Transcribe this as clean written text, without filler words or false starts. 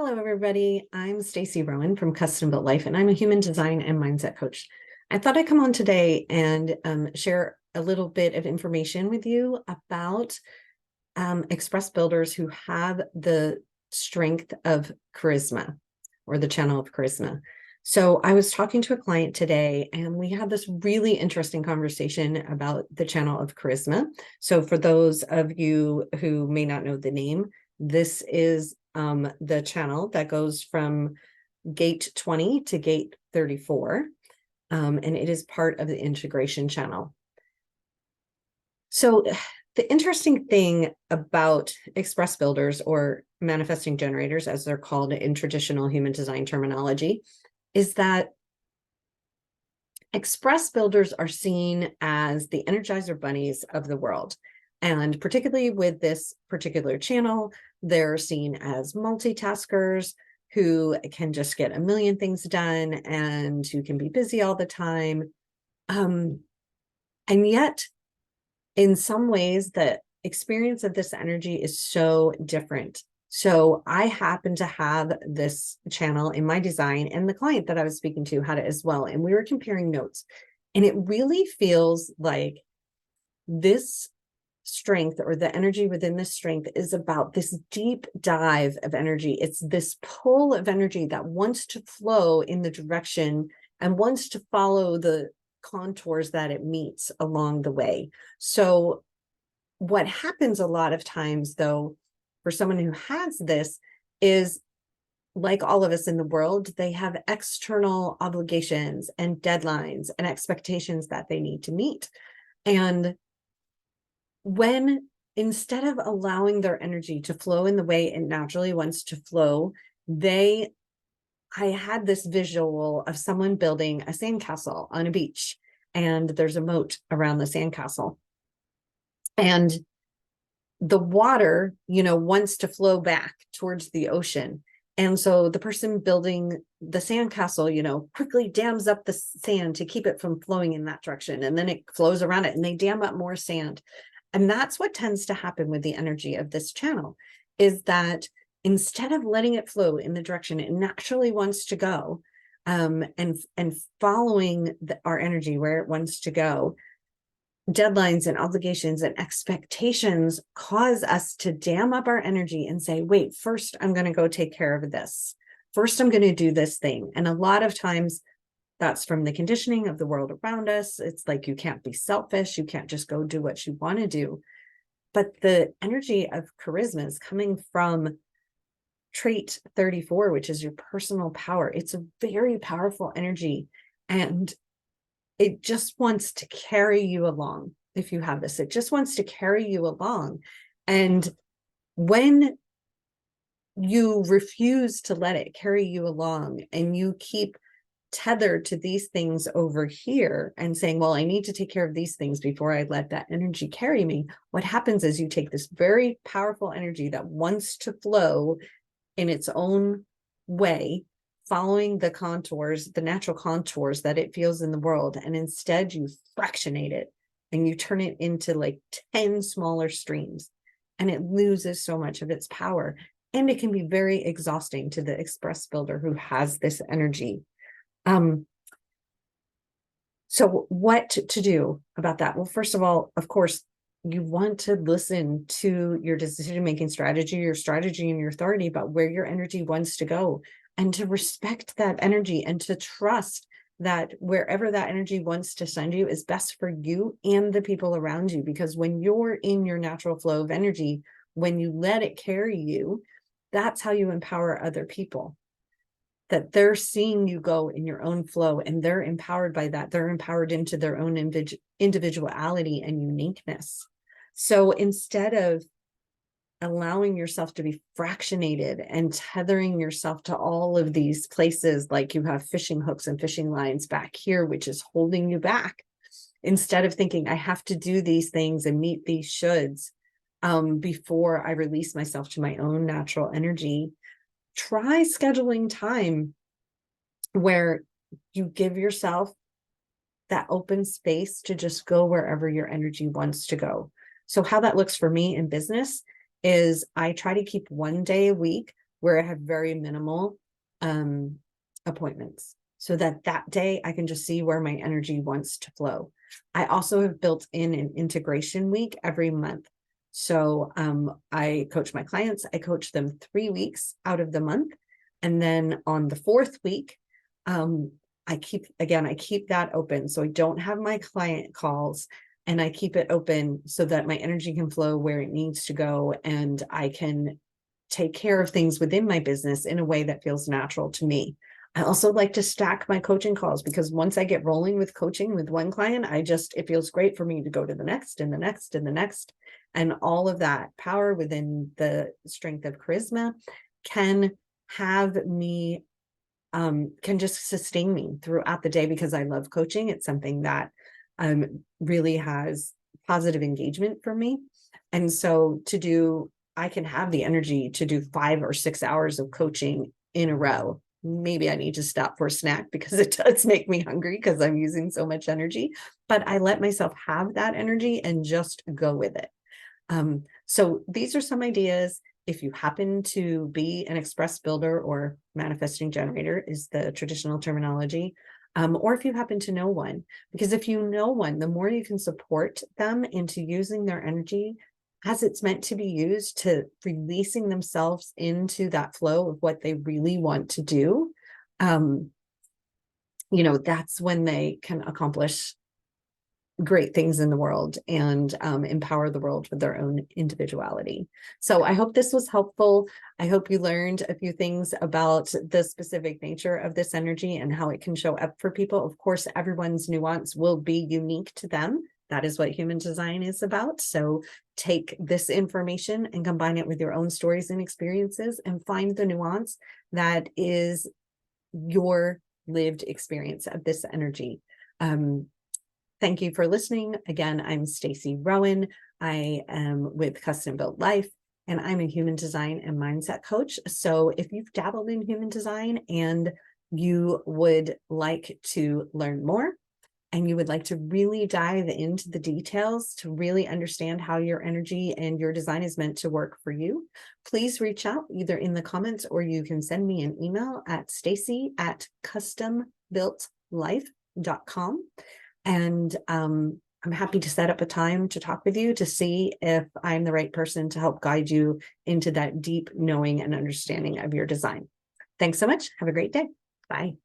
Hello, everybody. I'm Stacy Rowan from Custom Built Life, and I'm a human design and mindset coach. I thought I'd come on today and share a little bit of information with you about express builders who have the strength of charisma or the channel of charisma. So I was talking to a client today, and we had this really interesting conversation about the channel of charisma. So for those of you who may not know the name, this is the channel that goes from gate 20 to gate 34, and it is part of the integration channel. So the interesting thing about express builders, or manifesting generators, as they're called in traditional human design terminology, is that express builders are seen as the energizer bunnies of the world. And particularly with this particular channel, they're seen as multitaskers who can just get a million things done and who can be busy all the time. And yet, in some ways, the experience of this energy is so different. So I happen to have this channel in my design, and the client that I was speaking to had it as well. And we were comparing notes, and it really feels like this strength, or the energy within this strength, is about this deep dive of energy. It's this pull of energy that wants to flow in the direction and wants to follow the contours that it meets along the way. So what happens a lot of times, though, for someone who has this is, like all of us in the world, they have external obligations and deadlines and expectations that they need to meet. And when, instead of allowing their energy to flow in the way it naturally wants to flow, I had this visual of someone building a sandcastle on a beach, and there's a moat around the sandcastle. And the water, wants to flow back towards the ocean. And so the person building the sandcastle, quickly dams up the sand to keep it from flowing in that direction. And then it flows around it, and they dam up more sand. And that's what tends to happen with the energy of this channel, is that instead of letting it flow in the direction it naturally wants to go, and following our energy where it wants to go, deadlines and obligations and expectations cause us to dam up our energy and say, wait, first I'm going to go take care of this. First, I'm going to do this thing. And a lot of times that's from the conditioning of the world around us. It's like, you can't be selfish. You can't just go do what you want to do. But the energy of charisma is coming from trait 34, which is your personal power. It's a very powerful energy, and it just wants to carry you along. If you have this, it just wants to carry you along. And when you refuse to let it carry you along, and you keep tethered to these things over here and saying, well, I need to take care of these things before I let that energy carry me, what happens is you take this very powerful energy that wants to flow in its own way, following the contours, the natural contours that it feels in the world, and instead you fractionate it and you turn it into like 10 smaller streams, and it loses so much of its power. And it can be very exhausting to the express builder who has this energy. So what to do about that? Well, first of all, of course, you want to listen to your decision-making strategy, your strategy and your authority about where your energy wants to go, and to respect that energy, and to trust that wherever that energy wants to send you is best for you and the people around you. Because when you're in your natural flow of energy, when you let it carry you, that's how you empower other people. That they're seeing you go in your own flow, and they're empowered by that. They're empowered into their own individuality and uniqueness. So instead of allowing yourself to be fractionated and tethering yourself to all of these places, like you have fishing hooks and fishing lines back here, which is holding you back, instead of thinking, I have to do these things and meet these shoulds before I release myself to my own natural energy, try scheduling time where you give yourself that open space to just go wherever your energy wants to go. So how that looks for me in business is I try to keep one day a week where I have very minimal appointments, so that day I can just see where my energy wants to flow. I also have built in an integration week every month. So I coach my clients, I coach them 3 weeks out of the month. And then on the 4th week, I keep that open. So I don't have my client calls, and I keep it open so that my energy can flow where it needs to go. And I can take care of things within my business in a way that feels natural to me. I also like to stack my coaching calls, because once I get rolling with coaching with one client, it feels great for me to go to the next and the next and the next. And all of that power within the strength of charisma can have me, can just sustain me throughout the day, because I love coaching. It's something that really has positive engagement for me. And so I can have the energy to do 5 or 6 hours of coaching in a row. Maybe I need to stop for a snack, because it does make me hungry because I'm using so much energy, but I let myself have that energy and just go with it. So these are some ideas. If you happen to be an express builder, or manifesting generator is the traditional terminology, or if you happen to know one, because if you know one, the more you can support them into using their energy as it's meant to be used, to releasing themselves into that flow of what they really want to do, that's when they can accomplish great things in the world and empower the world with their own individuality. So I hope this was helpful. I hope you learned a few things about the specific nature of this energy and how it can show up for people. Of course, everyone's nuance will be unique to them. That is what human design is about. So take this information and combine it with your own stories and experiences, and find the nuance that is your lived experience of this energy. Thank you for listening. Again, I'm Stacey Rowan. I am with Custom Built Life, and I'm a human design and mindset coach. So if you've dabbled in human design and you would like to learn more, and you would like to really dive into the details to really understand how your energy and your design is meant to work for you, please reach out either in the comments, or you can send me an email at stacy@custombuiltlife.com. And I'm happy to set up a time to talk with you to see if I'm the right person to help guide you into that deep knowing and understanding of your design. Thanks so much. Have a great day. Bye.